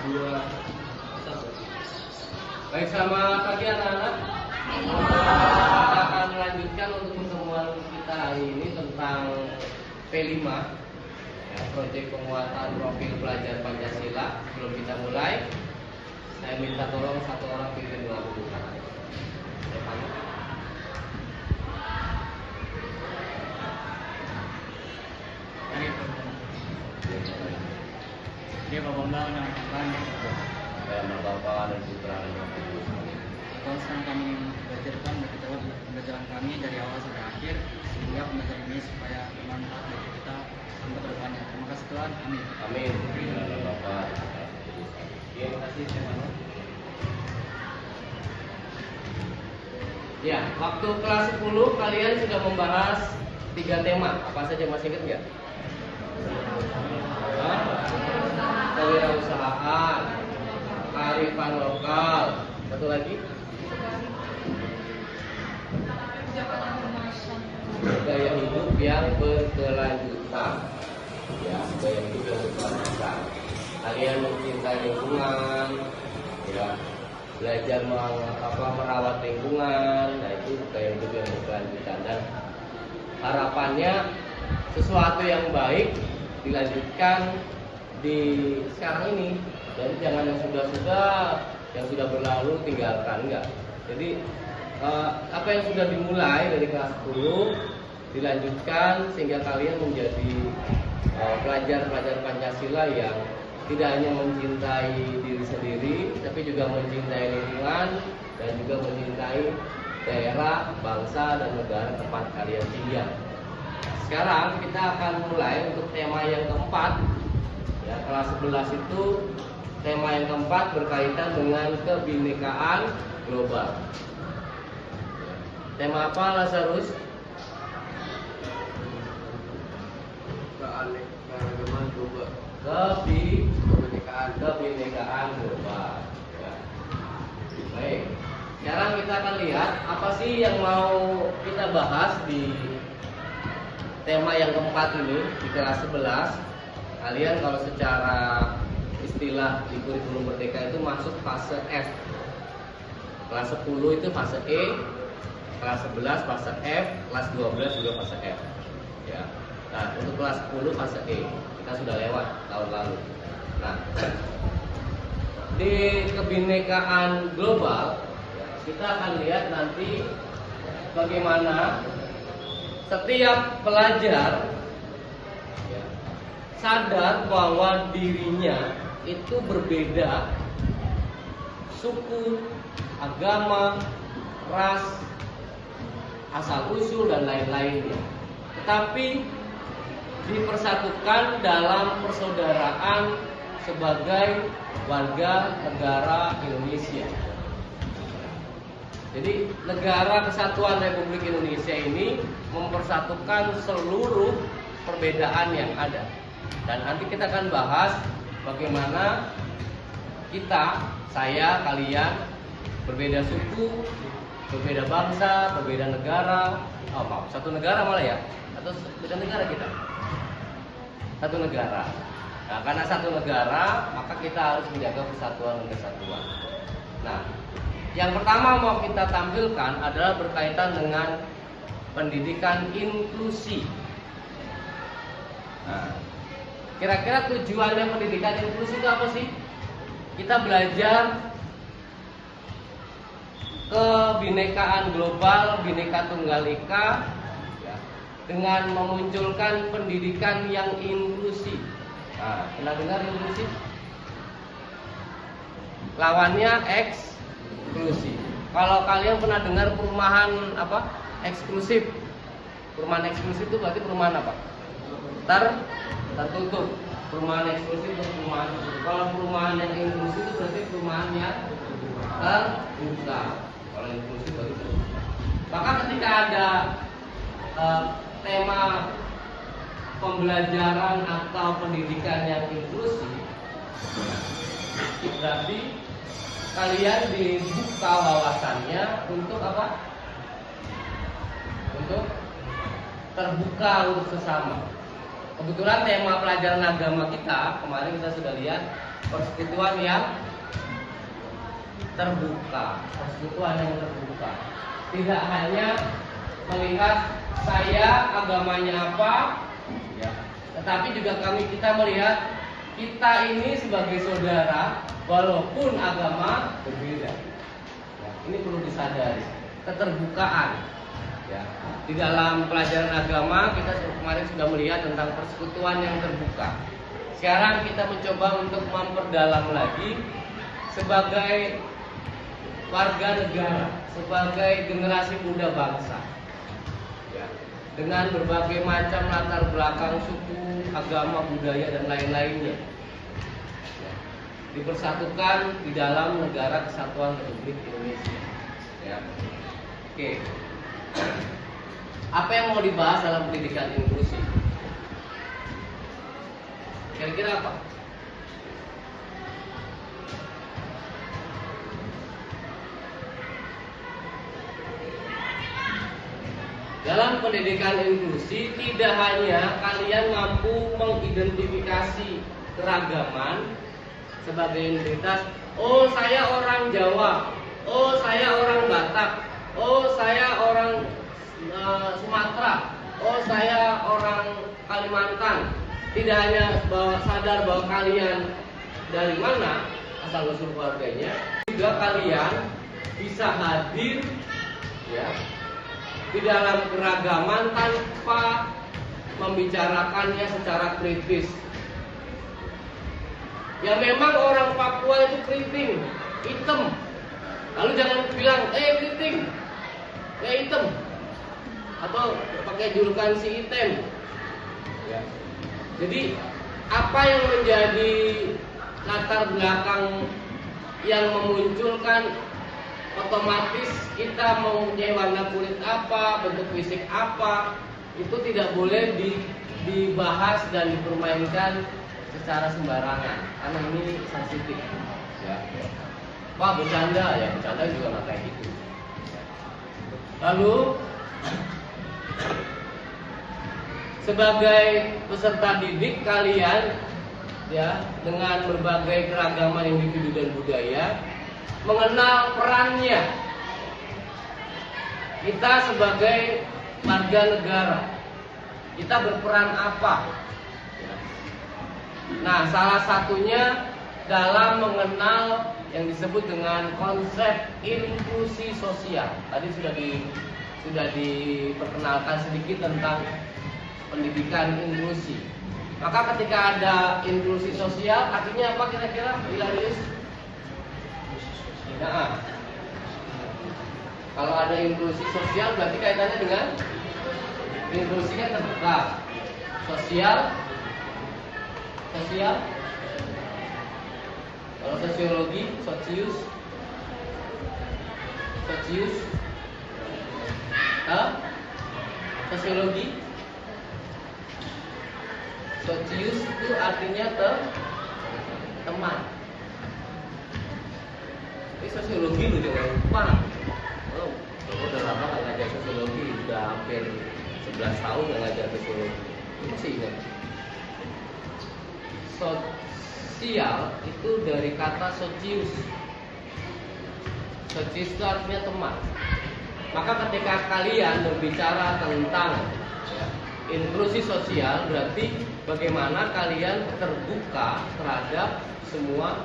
Dua, satu. Baik, selamat pagi anak-anak. Kita akan melanjutkan untuk pertemuan kita hari ini tentang P5 ya, proyek penguatan profil pelajar Pancasila. Sebelum kita mulai, saya minta tolong satu orang pimpin doa dulu. Dia Bapak yang akan Nama Bapa dan Putra dan Roh Kudus. Kalau sekarang kami belajarkan pembelajaran kami dari awal sampai akhir, sehingga pembelajaran ini supaya bermanfaat bagi kita sampai ke depannya. Terima kasih Tuhan. Amin. Amin. Nama Bapa. Terima kasih teman-teman. Ya, waktu kelas 10 kalian sudah membahas 3 tema. Apa saja, masih ingat nggak? Kewirausahaan, kearifan lokal, satu lagi gaya hidup yang berkelanjutan. Ya, gaya hidup yang berkelanjutan. Kalian mencintai lingkungan, ya, belajar merawat lingkungan. Nah, itu gaya hidup yang berkelanjutan. Dan harapannya sesuatu yang baik dilanjutkan di sekarang ini. Jadi jangan yang sudah berlalu tinggalkan, enggak. Jadi apa yang sudah dimulai dari kelas 10 dilanjutkan sehingga kalian menjadi pelajar-pelajar Pancasila yang tidak hanya mencintai diri sendiri, tapi juga mencintai lingkungan dan juga mencintai daerah, bangsa dan negara tempat kalian tinggal. Sekarang kita akan mulai untuk tema yang keempat. Ya, kelas 11 itu tema yang keempat berkaitan dengan kebinekaan global. Tema apa, Lazarus? Keanekaragaman global. Kebinekaan global. Ya. Baik. Sekarang kita akan lihat apa sih yang mau kita bahas di tema yang keempat ini di kelas 11. Kalian kalau secara istilah di kurikulum Merdeka itu masuk fase F. Kelas 10 itu fase E, kelas 11 fase F, kelas 12 juga fase F. Ya. Nah, untuk kelas 10 fase E kita sudah lewat tahun lalu. Nah, di kebinekaan global kita akan lihat nanti bagaimana setiap pelajar sadar bahwa dirinya itu berbeda, suku, agama, ras, asal usul dan lain-lainnya, tetapi dipersatukan dalam persaudaraan sebagai warga negara Indonesia. Jadi negara Kesatuan Republik Indonesia ini mempersatukan seluruh perbedaan yang ada. Dan nanti kita akan bahas bagaimana kita, saya, kalian berbeda suku, berbeda bangsa, berbeda negara. Satu negara malah ya? Atau beda negara kita? Satu negara. Nah, karena satu negara, maka kita harus menjaga persatuan dan kesatuan. Nah, yang pertama mau kita tampilkan adalah berkaitan dengan pendidikan inklusi. Nah, kira-kira tujuannya pendidikan inklusi itu apa sih? Kita belajar kebinekaan global, Bhinneka Tunggal Ika, ya, dengan memunculkan pendidikan yang inklusi. Nah, pernah dengar inklusi? Lawannya eksklusif. Kalau kalian pernah dengar perumahan apa? Eksklusif. Perumahan eksklusif itu berarti perumahan apa? Tertutup. Perumahan eksklusif itu perumahan tertutup. Kalau perumahan yang inklusif itu berarti perumahan yang terbuka. Kalau inklusif berarti terbuka. Maka ketika ada tema pembelajaran atau pendidikan yang inklusif, berarti kalian dibuka wawasannya untuk apa? Untuk terbuka untuk sesama. Kebetulan tema pelajaran agama kita kemarin kita sudah lihat persekutuan yang terbuka. Persekutuan yang terbuka. Tidak hanya melihat saya agamanya apa, ya, tetapi juga kita melihat kita ini sebagai saudara walaupun agama berbeda. Ya, ini perlu disadari keterbukaan. Ya, di dalam pelajaran agama kita kemarin sudah melihat tentang persekutuan yang terbuka. Sekarang kita mencoba untuk memperdalam lagi sebagai warga negara, sebagai generasi muda bangsa, ya, dengan berbagai macam latar belakang suku, agama, budaya dan lain-lainnya, ya, dipersatukan di dalam negara kesatuan Republik Indonesia. Ya. Oke, apa yang mau dibahas dalam pendidikan inklusi? Kira-kira apa? Dalam pendidikan inklusi tidak hanya kalian mampu mengidentifikasi keragaman sebagai identitas. Oh, saya orang Jawa. Oh, saya orang Batak. Oh, saya orang Sumatera. Oh, saya orang Kalimantan. Tidak hanya sadar bahwa kalian dari mana asal usul keluarganya, juga kalian bisa hadir, ya, di dalam keragaman tanpa membicarakannya secara kritis. Ya memang orang Papua itu keriting, hitam. Lalu jangan bilang, keriting, hitam, atau pakai julukan si item. Ya. Jadi apa yang menjadi latar belakang yang memunculkan otomatis kita mempunyai warna kulit apa, bentuk fisik apa, itu tidak boleh dibahas dan dipermainkan secara sembarangan karena ini sensitif. Ya. Wah, bercanda ya, bercanda juga nggak kayak gitu. Lalu sebagai peserta didik kalian, ya, dengan berbagai keragaman individu dan budaya, mengenal perannya kita sebagai warga negara, kita berperan apa. Nah, salah satunya dalam mengenal yang disebut dengan konsep inklusi sosial. Tadi sudah diperkenalkan sedikit tentang pendidikan inklusi. Maka ketika ada inklusi sosial, artinya apa kira-kira? Ilaris? Nah, kalau ada inklusi sosial berarti kaitannya dengan inklusi kan terbuka. Sosial. Kalau sosiologi, sosius. Sosiologi. Sosius itu artinya teman. Ini sosiologi lu jangan lupa. Oh, udah lama nggak ngajar sosiologi, udah hampir 11 tahun nggak ngajar sosiologi. Itu masih ingat. Sosial itu dari kata socius. Socius itu artinya teman. Maka ketika kalian berbicara tentang, ya, inklusi sosial, berarti bagaimana kalian terbuka terhadap semua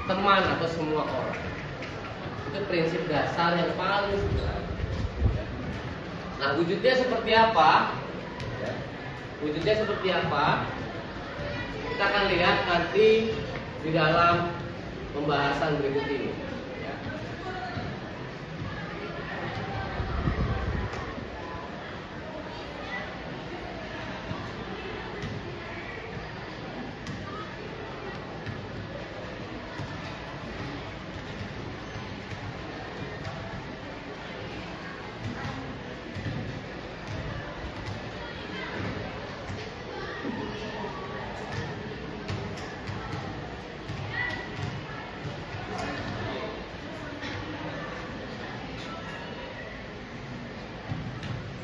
teman atau semua orang. Itu prinsip dasar yang paling sederhana. Nah, wujudnya seperti apa? Ya. Wujudnya seperti apa? Kita akan lihat nanti di dalam pembahasan berikut ini. Ya.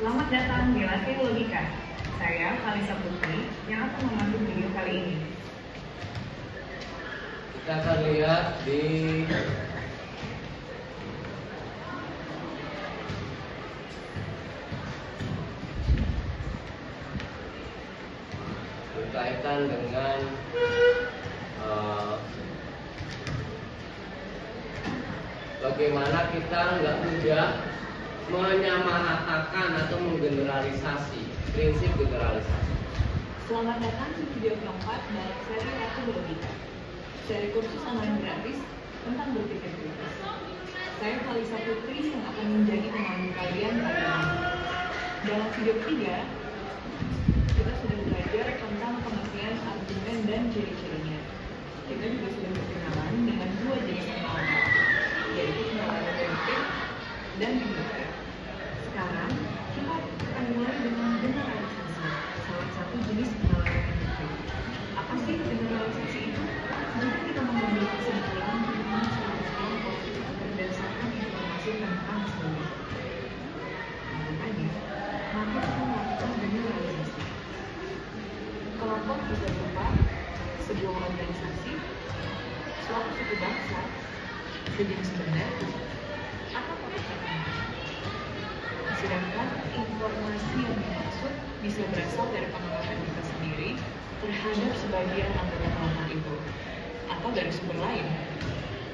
Selamat datang di Latih Logika. Saya Kalisa Putri yang akan memandu video kali ini. kita akan lihat di berkaitan dengan bagaimana kita nggak mudah menyamaratakan atau menggeneralisasi prinsip generalisasi. Selamat datang di video keempat dari seri Ratu Logika. Seri kursus online gratis tentang berpikir kritis. Saya Kalisa Putri yang akan menjadi pemandu kalian pada ini. Dalam video ketiga, kita sudah belajar tentang pengertian argumen dan ciri-cirinya. Kita juga sudah berkenalan dengan dua jenis pengalaman, yaitu pengalaman deduktif dan induktif. Sekarang, kita akan mulai dengan generalisasi, salah satu jenis pengalaman deduktif. Apa sih generalisasi itu? Jika kita mengambil kesimpulan tentang suatu kelompok berdasarkan informasi tentang sebelumnya. Makanya, maka kita melakukan generalisasi. Kelompok bisa berupa sebuah organisasi, suatu suku bangsa, sejenis benda, atau pekerjaan. Sedangkan informasi yang dimaksud bisa berasal dari pengalaman kita sendiri terhadap sebagian anggota kelompok itu, atau dari sumber lain.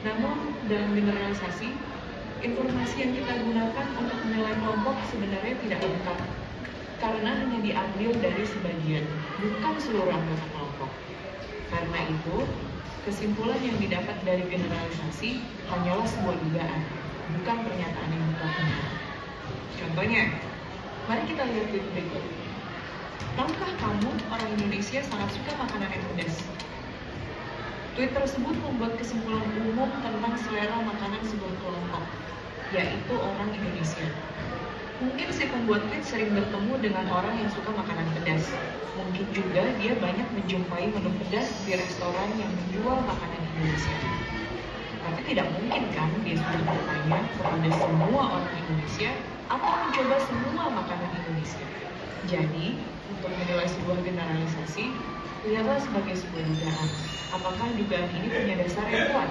Namun, dalam generalisasi, informasi yang kita gunakan untuk menilai kelompok sebenarnya tidak lengkap, karena hanya diambil dari sebagian, bukan seluruh anggota kelompok. Karena itu, kesimpulan yang didapat dari generalisasi hanyalah sebuah dugaan, bukan pernyataan yang benar. Contohnya, mari kita lihat tweet berikut. Tahukah kamu orang Indonesia sangat suka makanan yang pedas? Tweet tersebut membuat kesimpulan umum tentang selera makanan sebuah kelompok, yaitu orang Indonesia. Mungkin si pembuat tweet sering bertemu dengan orang yang suka makanan pedas. Mungkin juga dia banyak menjumpai menu pedas di restoran yang menjual makanan Indonesia. Tapi tidak mungkin kan dia sudah bertanya kepada semua orang Indonesia atau mencoba semua makanan Indonesia. Jadi, untuk menilai sebuah generalisasi, lihatlah sebagai sebuah dugaan. Apakah dugaan ini punya dasar yang kuat?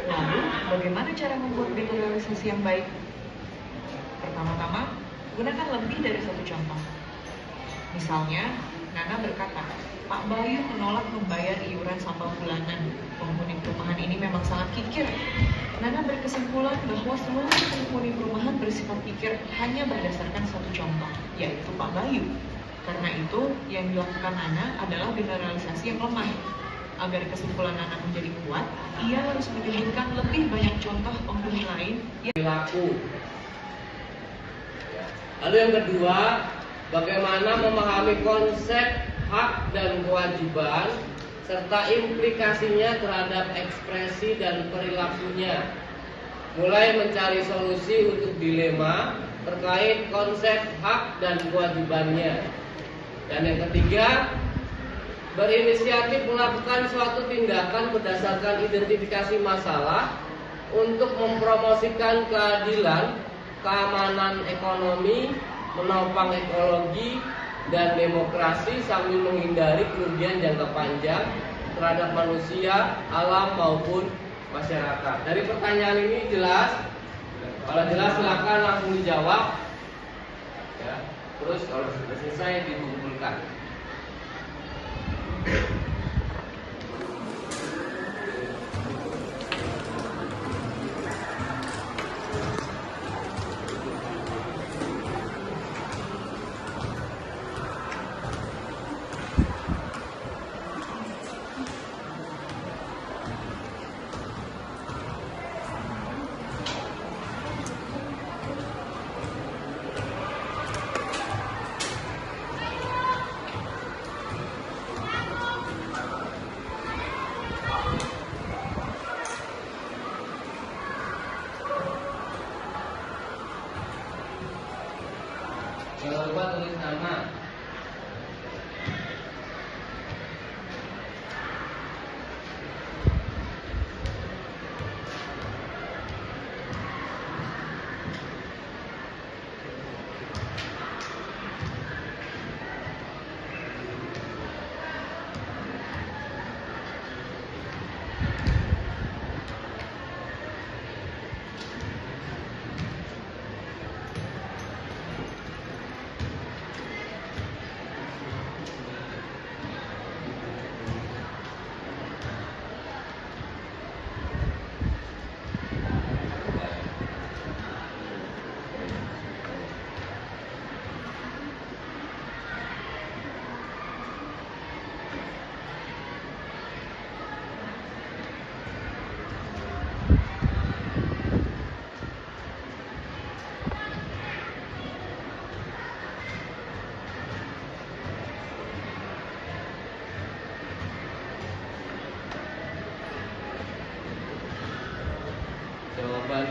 Lalu, bagaimana cara membuat generalisasi yang baik? Pertama-tama, gunakan lebih dari satu contoh. Misalnya, Nana berkata, Pak Bayu menolak membayar iuran sampah bulanan. Penghuni perumahan ini memang sangat kikir. Nana berkesimpulan bahwa seluruh penghuni perumahan bersifat kikir hanya berdasarkan satu contoh, yaitu Pak Bayu. Karena itu, yang dilakukan Nana adalah generalisasi yang lemah. Agar kesimpulan Nana menjadi kuat, ia harus menyebutkan lebih banyak contoh penghuni lain yang Perilaku. Lalu yang kedua, bagaimana memahami konsep hak dan kewajiban serta implikasinya terhadap ekspresi dan perilakunya. Mulai mencari solusi untuk dilema terkait konsep hak dan kewajibannya. Dan yang ketiga, berinisiatif melakukan suatu tindakan berdasarkan identifikasi masalah untuk mempromosikan keadilan, keamanan ekonomi, menopang ekologi, dan demokrasi sambil menghindari kerugian jangka panjang terhadap manusia, alam maupun masyarakat. Dari pertanyaan ini jelas? Kalau jelas silakan langsung dijawab. Ya. Terus kalau sudah selesai dikumpulkan.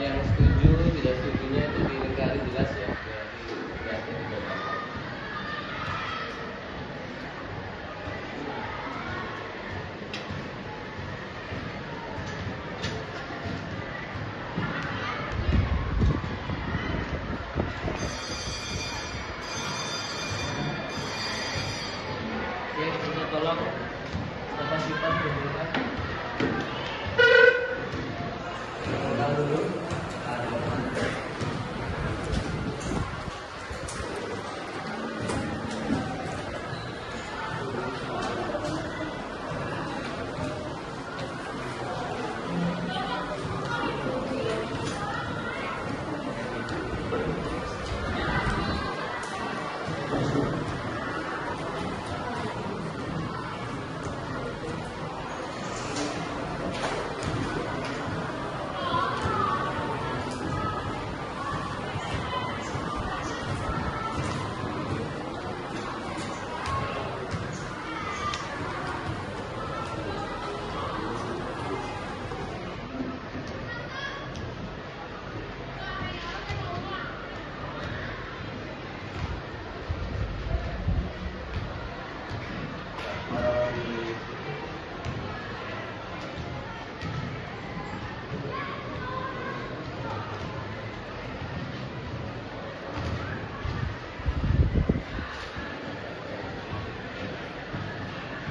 yang setuju, tidak setujunya itu dilingkari jelas ya. Berarti tidak gampang. Oke, kita tolong Bapak Sifat berdua. Ulang dulu.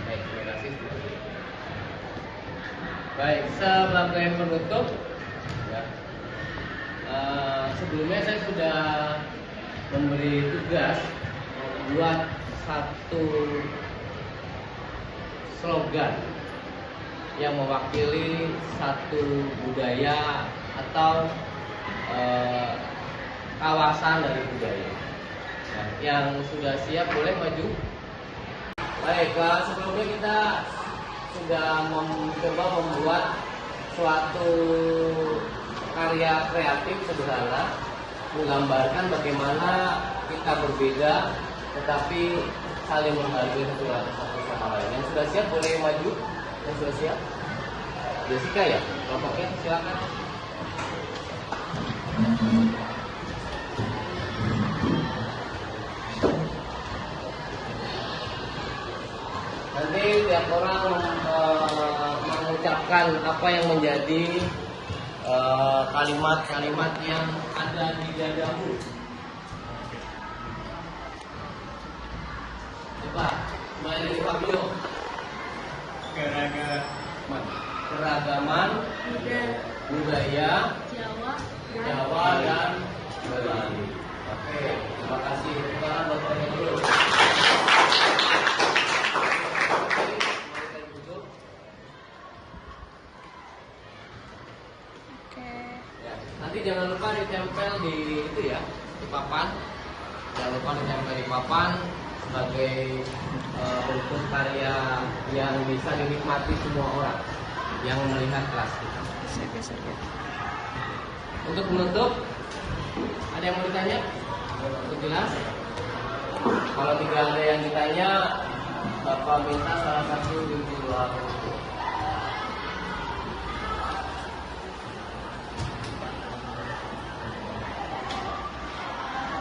Baik, terima kasih. Baik, sebagai penutup, ya, sebelumnya saya sudah memberi tugas membuat satu slogan yang mewakili satu budaya atau kawasan dari budaya. Nah, yang sudah siap boleh maju. Baik, sebelumnya kita sudah mencoba membuat suatu karya kreatif sederhana menggambarkan bagaimana kita berbeda tetapi saling menghargai satu sama lain. Yang sudah siap boleh maju. Yang sudah siap, Jessica ya, kelompoknya silakan. Nanti tiap orang mengucapkan apa yang menjadi kalimat-kalimat yang ada di dadamu. Coba, kembali dari Fabio. Keragaman budaya Jawa dan Bali. Oke, terima kasih. Sekarang dokternya dulu. Ya, nanti jangan lupa ditempel di itu ya, di papan. Jangan lupa ditempel di papan sebagai bentuk karya yang bisa dinikmati semua orang yang melihat kelas kita. Untuk menutup, ada yang mau ditanya? Untuk jelas? Kalau tidak ada yang ditanya, Bapak minta salah satu ibu doa.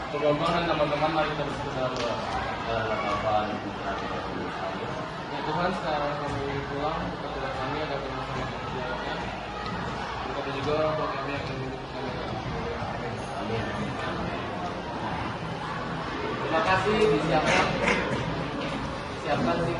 Teman-teman dan teman-teman, mari kita berdoa. Ya Tuhan, sekarang kami pulang, kepada kami ada bersama kami. Berkati juga orang tua kami yang menunggu kami. Amin. Terima kasih, disiapkan. Siapkan sih.